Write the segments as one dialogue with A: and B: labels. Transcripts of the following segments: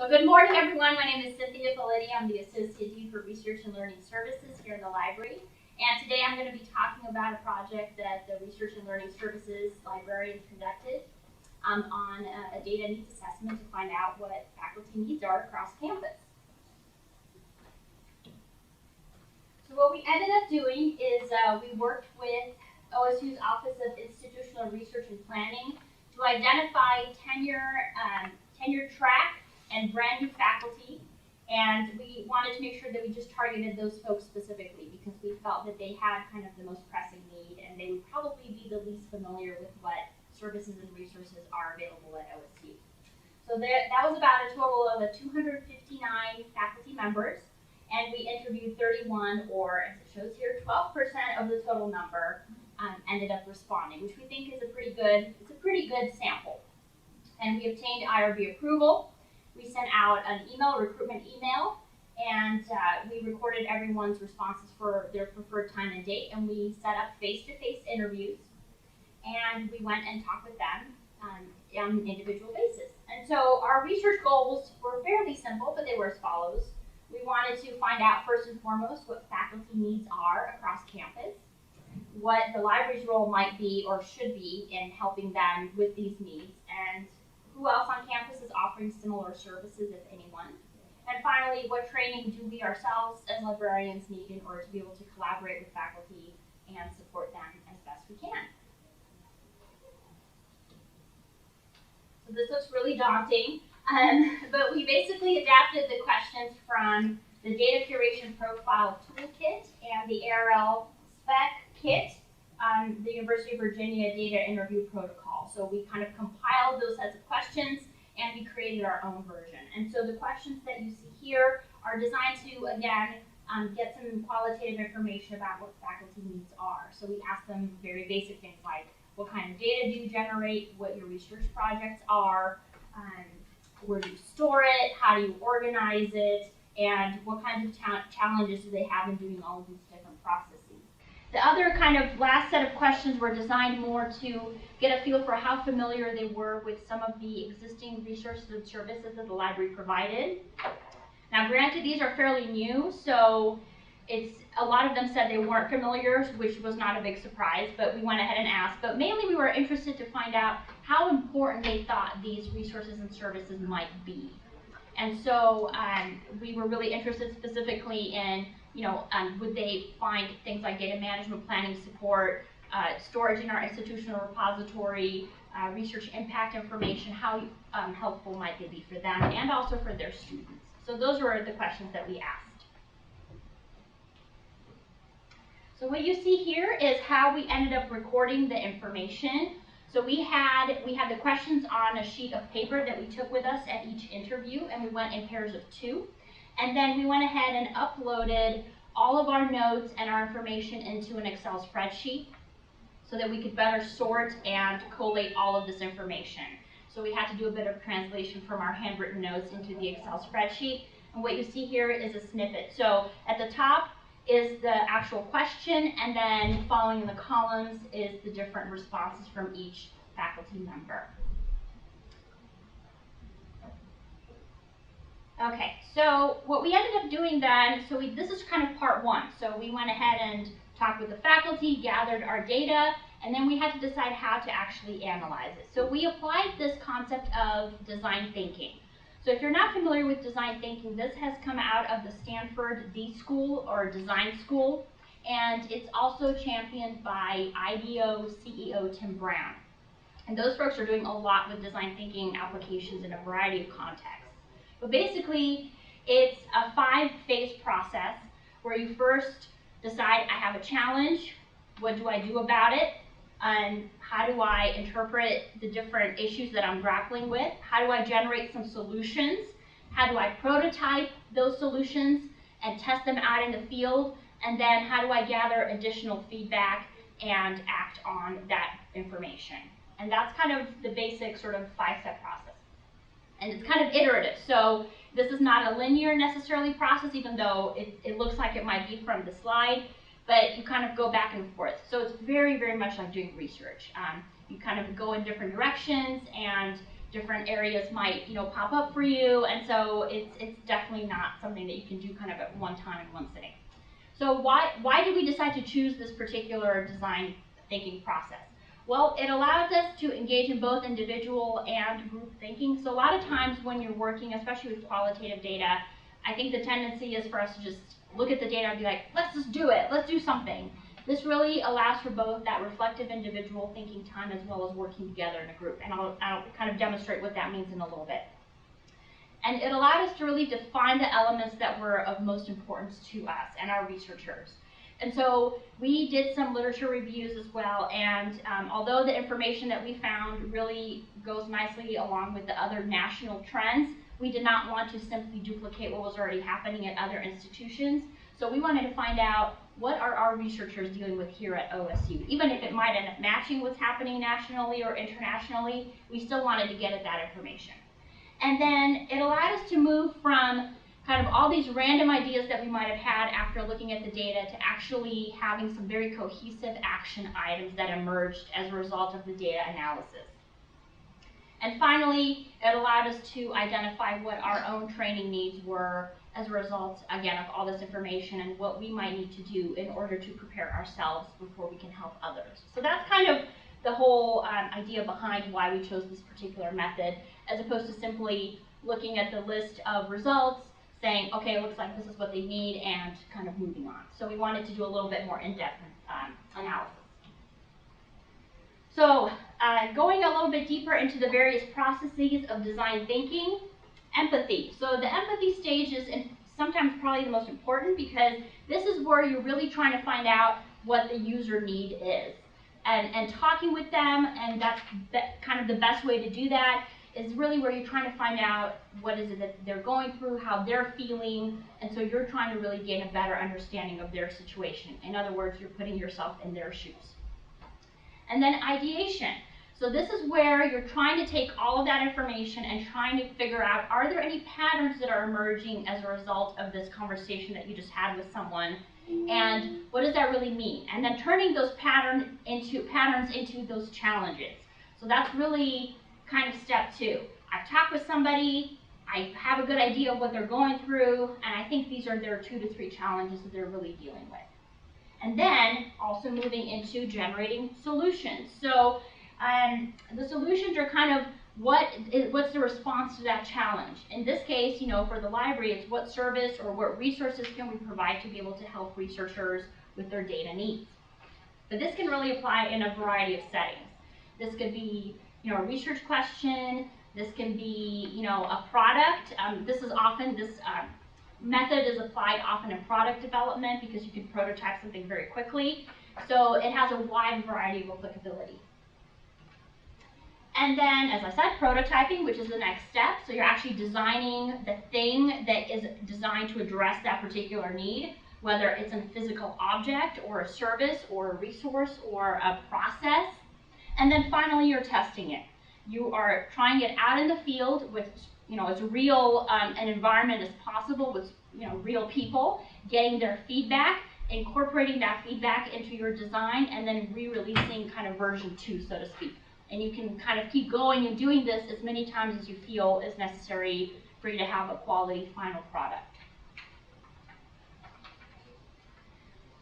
A: Well, good morning, everyone. My name is Cinthya Ippoliti. I'm the Associate Dean for Research and Learning Services here in the library. And today I'm going to be talking about a project that the Research and Learning Services librarians conducted on a data needs assessment to find out what faculty needs are across campus. So what we ended up doing is we worked with OSU's Office of Institutional Research and Planning to identify tenure track and brand new faculty, and we wanted to make sure that we just targeted those folks specifically because we felt that they had kind of the most pressing need and they would probably be the least familiar with what services and resources are available at OSU. So that was about a total of 259 faculty members, and we interviewed 31, or as it shows here, 12% of the total number ended up responding, which we think is a pretty good sample. And we obtained IRB approval. We sent out an recruitment email, and we recorded everyone's responses for their preferred time and date, and we set up face-to-face interviews, and we went and talked with them on an individual basis. And so our research goals were fairly simple, but they were as follows. We wanted to find out first and foremost what faculty needs are across campus, what the library's role might be or should be in helping them with these needs, and who else on campus is offering similar services, if anyone. And finally, what training do we ourselves as librarians need in order to be able to collaborate with faculty and support them as best we can. So this looks really daunting, but we basically adapted the questions from the Data Curation Profile Toolkit and the ARL Spec Kit on the University of Virginia Data Interview Protocol. So we kind of compiled those sets of questions and we created our own version. And so the questions that you see here are designed to, again, get some qualitative information about what faculty needs are. So we ask them very basic things like, what kind of data do you generate, what your research projects are, where do you store it, how do you organize it, and what kinds of challenges do they have in doing all of these different processes. The other kind of last set of questions were designed more to get a feel for how familiar they were with some of the existing resources and services that the library provided. Now, granted, these are fairly new, so a lot of them said they weren't familiar, which was not a big surprise, but we went ahead and asked. But mainly we were interested to find out how important they thought these resources and services might be. And so we were really interested specifically in, would they find things like data management planning support, storage in our institutional repository, research impact information, how helpful might they be for them and also for their students. So those were the questions that we asked. So what you see here is how we ended up recording the information. So we had the questions on a sheet of paper that we took with us at each interview, and we went in pairs of 2. And then we went ahead and uploaded all of our notes and our information into an Excel spreadsheet so that we could better sort and collate all of this information. So we had to do a bit of translation from our handwritten notes into the Excel spreadsheet. And what you see here is a snippet. So at the top is the actual question, and then following in the columns is the different responses from each faculty member. Okay, so what we ended up doing then, this is kind of part 1. So we went ahead and talked with the faculty, gathered our data, and then we had to decide how to actually analyze it. So we applied this concept of design thinking. So if you're not familiar with design thinking, this has come out of the Stanford D School or Design School, and it's also championed by IDEO CEO Tim Brown. And those folks are doing a lot with design thinking applications in a variety of contexts. But basically, it's a 5-phase process where you first decide, I have a challenge, what do I do about it? And how do I interpret the different issues that I'm grappling with? How do I generate some solutions? How do I prototype those solutions and test them out in the field? And then how do I gather additional feedback and act on that information? And that's kind of the basic sort of 5-step process. And it's kind of iterative. So this is not a linear necessarily process, even though it looks like it might be from the slide. But you kind of go back and forth. So it's very, very much like doing research. You kind of go in different directions and different areas might, pop up for you, and so it's definitely not something that you can do kind of at one time in one sitting. So why did we decide to choose this particular design thinking process? Well, it allows us to engage in both individual and group thinking. So a lot of times when you're working, especially with qualitative data, I think the tendency is for us to just look at the data and be like, let's just do it, let's do something. This really allows for both that reflective individual thinking time as well as working together in a group. And I'll kind of demonstrate what that means in a little bit. And it allowed us to really define the elements that were of most importance to us and our researchers. And so we did some literature reviews as well, and although the information that we found really goes nicely along with the other national trends, we did not want to simply duplicate what was already happening at other institutions. So we wanted to find out, what are our researchers dealing with here at OSU? Even if it might end up matching what's happening nationally or internationally, we still wanted to get at that information. And then it allowed us to move from kind of all these random ideas that we might have had after looking at the data to actually having some very cohesive action items that emerged as a result of the data analysis. And finally, it allowed us to identify what our own training needs were as a result, again, of all this information and what we might need to do in order to prepare ourselves before we can help others. So that's kind of the whole idea behind why we chose this particular method, as opposed to simply looking at the list of results, saying, okay, it looks like this is what they need, and kind of moving on. So we wanted to do a little bit more in-depth analysis. So going a little bit deeper into the various processes of design thinking, empathy. So the empathy stage is sometimes probably the most important, because this is where you're really trying to find out what the user need is. And talking with them, and that's kind of the best way to do that, is really where you're trying to find out what is it that they're going through, how they're feeling, and so you're trying to really gain a better understanding of their situation. In other words, you're putting yourself in their shoes. And then ideation. So this is where you're trying to take all of that information and trying to figure out, are there any patterns that are emerging as a result of this conversation that you just had with someone, and what does that really mean? And then turning those patterns into those challenges. So that's really kind of step two. I've talked with somebody, I have a good idea of what they're going through, and I think these are their 2 to 3 challenges that they're really dealing with. And then also moving into generating solutions. So the solutions are kind of what's the response to that challenge. In this case, for the library, it's what service or what resources can we provide to be able to help researchers with their data needs. But this can really apply in a variety of settings. This could be a research question. This can be a product. This method is applied often in product development because you can prototype something very quickly. So it has a wide variety of applicability. And then, as I said, prototyping, which is the next step. So you're actually designing the thing that is designed to address that particular need, whether it's a physical object or a service or a resource or a process. And then finally, you're testing it. You are trying it out in the field with, as real an environment as possible with, real people, getting their feedback, incorporating that feedback into your design, and then re-releasing kind of version 2, so to speak. And you can kind of keep going and doing this as many times as you feel is necessary for you to have a quality final product.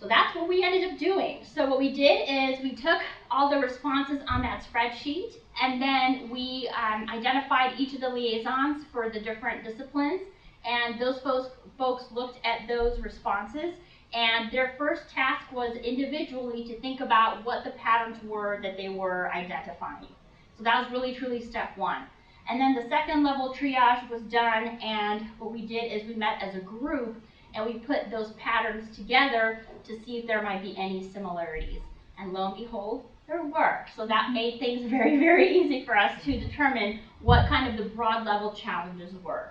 A: So that's what we ended up doing. So what we did is we took all the responses on that spreadsheet, and then we identified each of the liaisons for the different disciplines, and those folks looked at those responses, and their first task was individually to think about what the patterns were that they were identifying. So that was really truly step 1. And then the second level triage was done, and what we did is we met as a group and we put those patterns together to see if there might be any similarities. And lo and behold, there were. So that made things very, very easy for us to determine what kind of the broad level challenges were.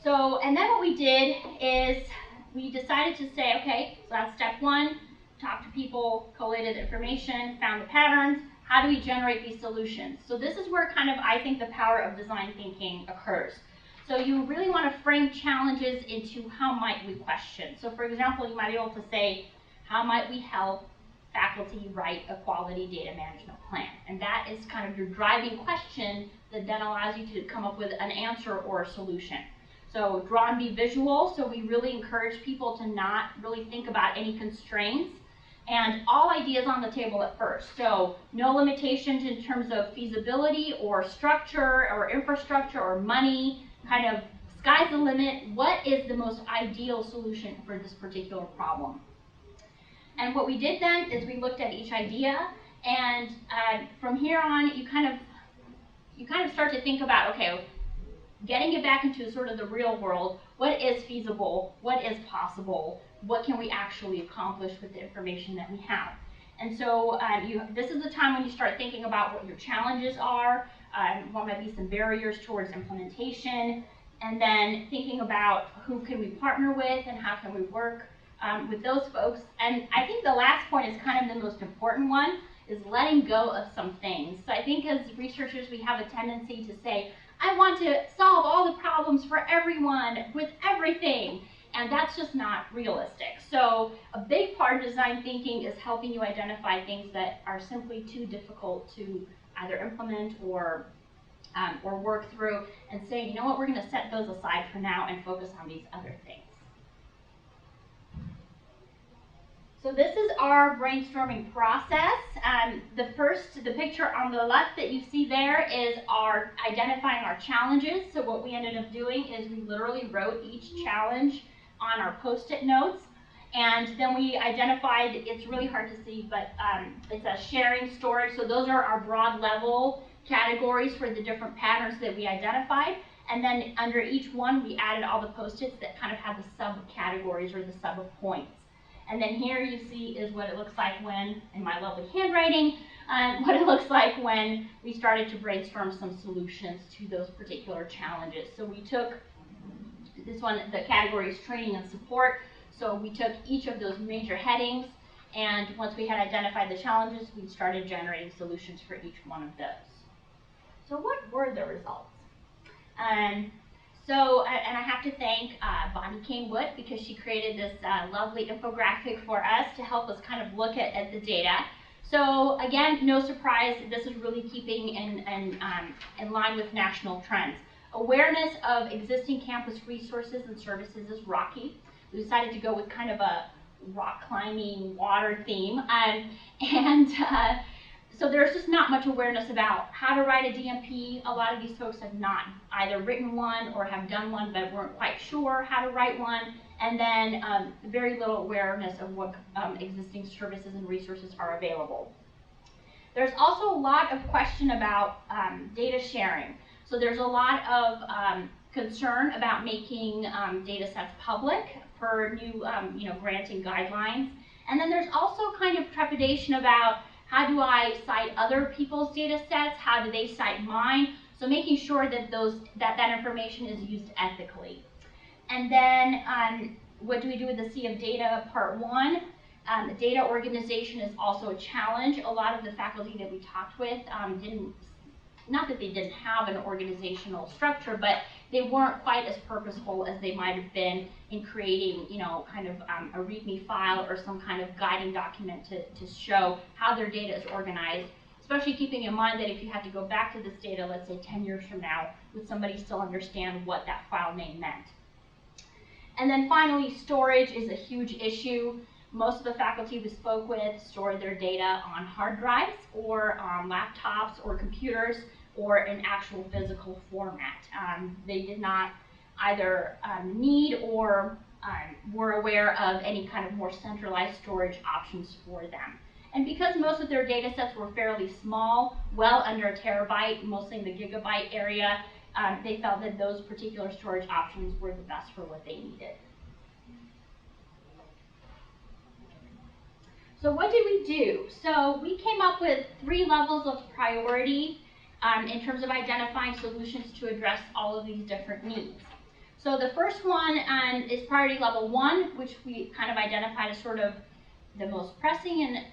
A: So, and then what we did is we decided to say, okay, so that's step 1, talk to people, collated information, found the patterns, how do we generate these solutions? So this is where kind of I think the power of design thinking occurs. So you really want to frame challenges into how might we question. So for example, you might be able to say, how might we help faculty write a quality data management plan. And that is kind of your driving question that then allows you to come up with an answer or a solution. So draw and be visual, so we really encourage people to not really think about any constraints, and all ideas on the table at first. So no limitations in terms of feasibility or structure or infrastructure or money, kind of sky's the limit. What is the most ideal solution for this particular problem? And what we did then is we looked at each idea, and from here on, you kind of start to think about, okay, getting it back into sort of the real world. What is feasible? What is possible? What can we actually accomplish with the information that we have? And so this is the time when you start thinking about what your challenges are, what might be some barriers towards implementation, and then thinking about who can we partner with and how can we work with those folks. And I think the last point is kind of the most important one, is letting go of some things. So I think as researchers, we have a tendency to say, I want to solve all the problems for everyone with everything. And that's just not realistic. So a big part of design thinking is helping you identify things that are simply too difficult to either implement or work through, and say, you know what, we're going to set those aside for now and focus on these other things. So this is our brainstorming process. The picture on the left that you see there is our identifying our challenges. So what we ended up doing is we literally wrote each challenge on our Post-it notes, and then we identified, it's really hard to see, but it's a sharing, storage. So those are our broad level categories for the different patterns that we identified. And then under each one, we added all the Post-its that kind of have the subcategories or the sub-points. And then here you see is what it looks like when, in my lovely handwriting, what it looks like when we started to brainstorm some solutions to those particular challenges. So we took this one, the category is training and support. So we took each of those major headings, and once we had identified the challenges, we started generating solutions for each one of those. So what were the results? And I have to thank Bonnie Kane-Wood, because she created this lovely infographic for us to help us kind of look at the data. So again, no surprise, this is really keeping in line with national trends. Awareness of existing campus resources and services is rocky. We decided to go with kind of a rock climbing water theme. So there's just not much awareness about how to write a DMP. A lot of these folks have not either written one or have done one but weren't quite sure how to write one. And then very little awareness of what existing services and resources are available. There's also a lot of question about data sharing. So there's a lot of concern about making data sets public for new granting guidelines. And then there's also kind of trepidation about, how do I cite other people's data sets? How do they cite mine? So making sure that that information is used ethically. And then what do we do with the Sea of Data Part 1? Data organization is also a challenge. A lot of the faculty that we talked with not that they didn't have an organizational structure, but they weren't quite as purposeful as they might have been in creating, kind of a README file or some kind of guiding document to show how their data is organized, especially keeping in mind that if you had to go back to this data, let's say 10 years from now, would somebody still understand what that file name meant? And then finally, storage is a huge issue. Most of the faculty we spoke with store their data on hard drives or on laptops or computers or in actual physical format. They did not either need or were aware of any kind of more centralized storage options for them. And because most of their data sets were fairly small, well under a terabyte, mostly in the gigabyte area, they felt that those particular storage options were the best for what they needed. So what did we do? So we came up with 3 levels of priority in terms of identifying solutions to address all of these different needs. So the first one is priority level 1, which we kind of identified as sort of the most pressing and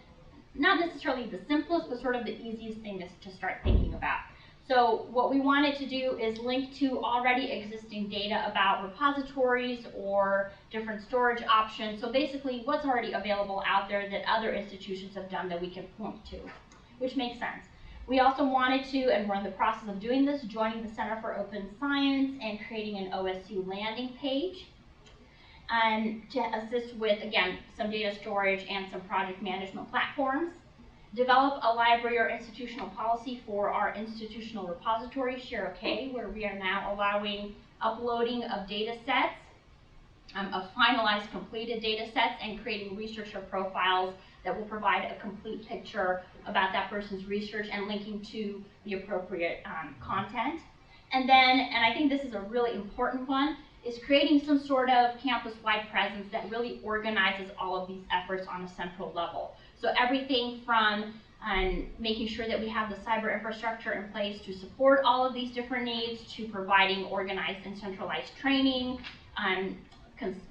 A: not necessarily the simplest, but sort of the easiest thing to start thinking about. So what we wanted to do is link to already existing data about repositories or different storage options. So basically what's already available out there that other institutions have done that we can point to, which makes sense. We also wanted to, and we're in the process of doing this, joining the Center for Open Science and creating an OSU landing page to assist with, again, some data storage and some project management platforms. Develop a library or institutional policy for our institutional repository, ShareOK, where we are now allowing uploading of data sets, of finalized completed data sets, and creating researcher profiles that will provide a complete picture about that person's research and linking to the appropriate content. And then, and I think this is a really important one, is creating some sort of campus-wide presence that really organizes all of these efforts on a central level. So everything from making sure that we have the cyber infrastructure in place to support all of these different needs, to providing organized and centralized training,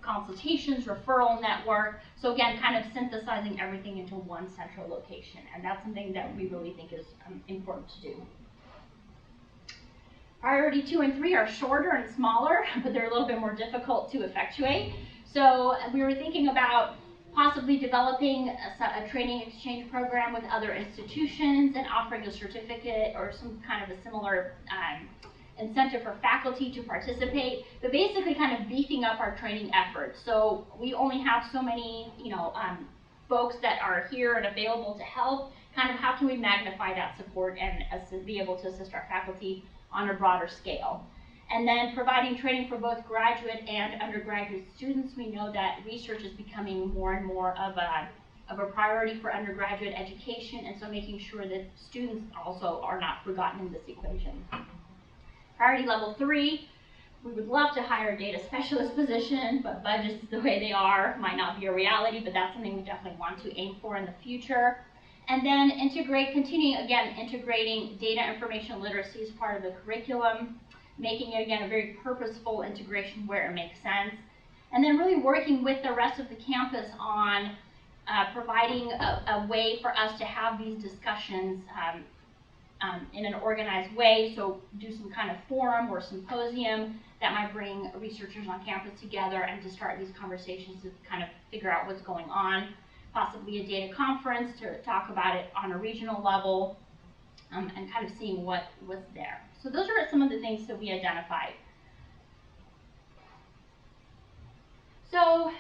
A: consultations, referral network. So again, kind of synthesizing everything into one central location. And that's something that we really think is important to do. Priority 2 and 3 are shorter and smaller, but they're a little bit more difficult to effectuate. So we were thinking about possibly developing a training exchange program with other institutions and offering a certificate or some kind of a similar incentive for faculty to participate, but basically kind of beefing up our training efforts. So we only have so many, folks that are here and available to help. Kind of how can we magnify that support and be able to assist our faculty on a broader scale. And then providing training for both graduate and undergraduate students. We know that research is becoming more and more of a priority for undergraduate education, and so making sure that students also are not forgotten in this equation. Priority level 3, we would love to hire a data specialist position, but budgets the way they are might not be a reality, but that's something we definitely want to aim for in the future. And then integrating data information literacy as part of the curriculum, making it, again, a very purposeful integration where it makes sense. And then really working with the rest of the campus on providing a way for us to have these discussions in an organized way. So do some kind of forum or symposium that might bring researchers on campus together and to start these conversations to kind of figure out what's going on. Possibly a data conference to talk about it on a regional level, and kind of seeing what's there. So those are some of the things that we identified. So,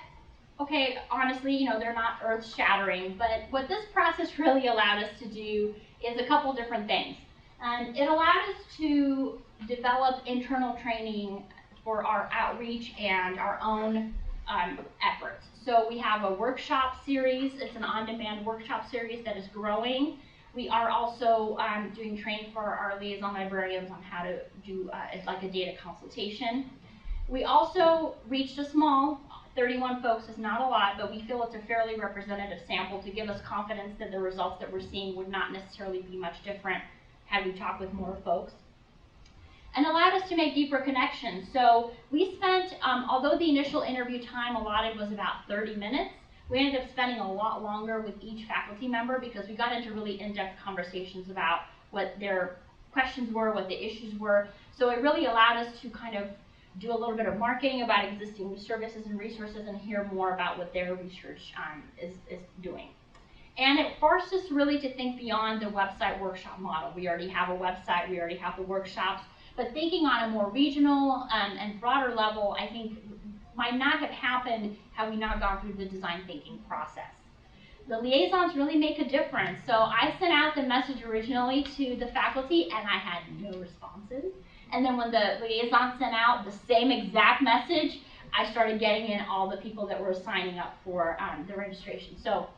A: okay, honestly, they're not earth-shattering, but what this process really allowed us to do is a couple different things. It allowed us to develop internal training for our outreach and our own efforts. So we have a workshop series. It's an on-demand workshop series that is growing. We are also doing training for our liaison librarians on how to do like a data consultation. We also reached a small, 31 folks is not a lot, but we feel it's a fairly representative sample to give us confidence that the results that we're seeing would not necessarily be much different had we talked with more folks. And allowed us to make deeper connections. So we spent, although the initial interview time allotted was about 30 minutes, we ended up spending a lot longer with each faculty member because we got into really in-depth conversations about what their questions were, what the issues were. So it really allowed us to kind of do a little bit of marketing about existing services and resources and hear more about what their research is doing. And it forced us really to think beyond the website workshop model. We already have a website, we already have the workshops, but thinking on a more regional and broader level, I think might not have happened had we not gone through the design thinking process. The liaisons really make a difference. So I sent out the message originally to the faculty and I had no responses. And then when the liaison sent out the same exact message, I started getting in all the people that were signing up for the registration. So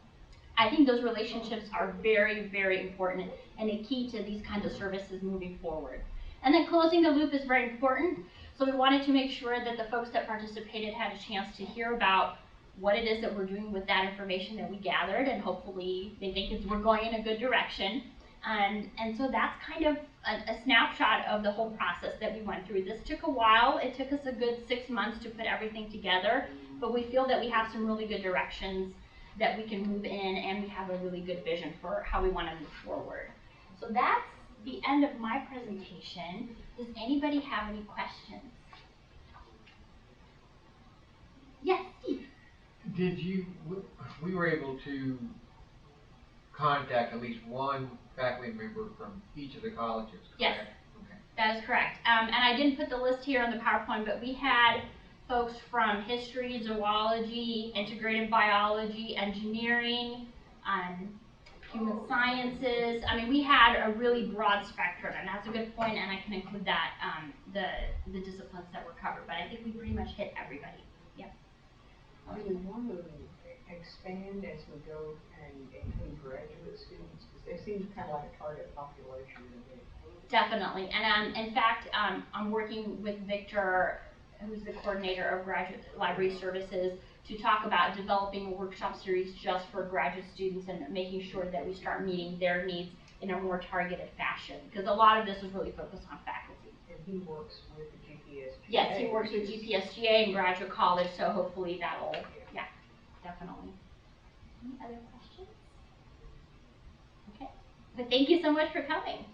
A: I think those relationships are very, very important and a key to these kinds of services moving forward. And then closing the loop is very important. So we wanted to make sure that the folks that participated had a chance to hear about what it is that we're doing with that information that we gathered, and hopefully they think we're going in a good direction. And so that's kind of a snapshot of the whole process that we went through. This took a while. It took us a good 6 months to put everything together, but we feel that we have some really good directions that we can move in, and we have a really good vision for how we want to move forward. So that's the end of my presentation. Does anybody have any questions? Yes, Steve.
B: Did you, we were able to contact at least one faculty member from each of the colleges, correct?
A: Yes,
B: okay.
A: That is correct. And I didn't put the list here on the PowerPoint, but we had folks from history, zoology, integrated biology, engineering, human sciences. I mean, we had a really broad spectrum, and that's a good point, and I can include that, the disciplines that were covered, but I think we pretty much hit everybody. Yep.
C: Do we want to expand as we go and include graduate students? Because they seem kind of like a target population.
A: Definitely, and in fact, I'm working with Victor, who's the coordinator of Graduate Library Services, to talk about developing a workshop series just for graduate students and making sure that we start meeting their needs in a more targeted fashion, because a lot of this is really focused on faculty.
C: And he works with the GPSGA.
A: Yes, he works with GPSGA and Graduate College, so hopefully that'll, yeah, definitely. Any other questions? Okay, but thank you so much for coming.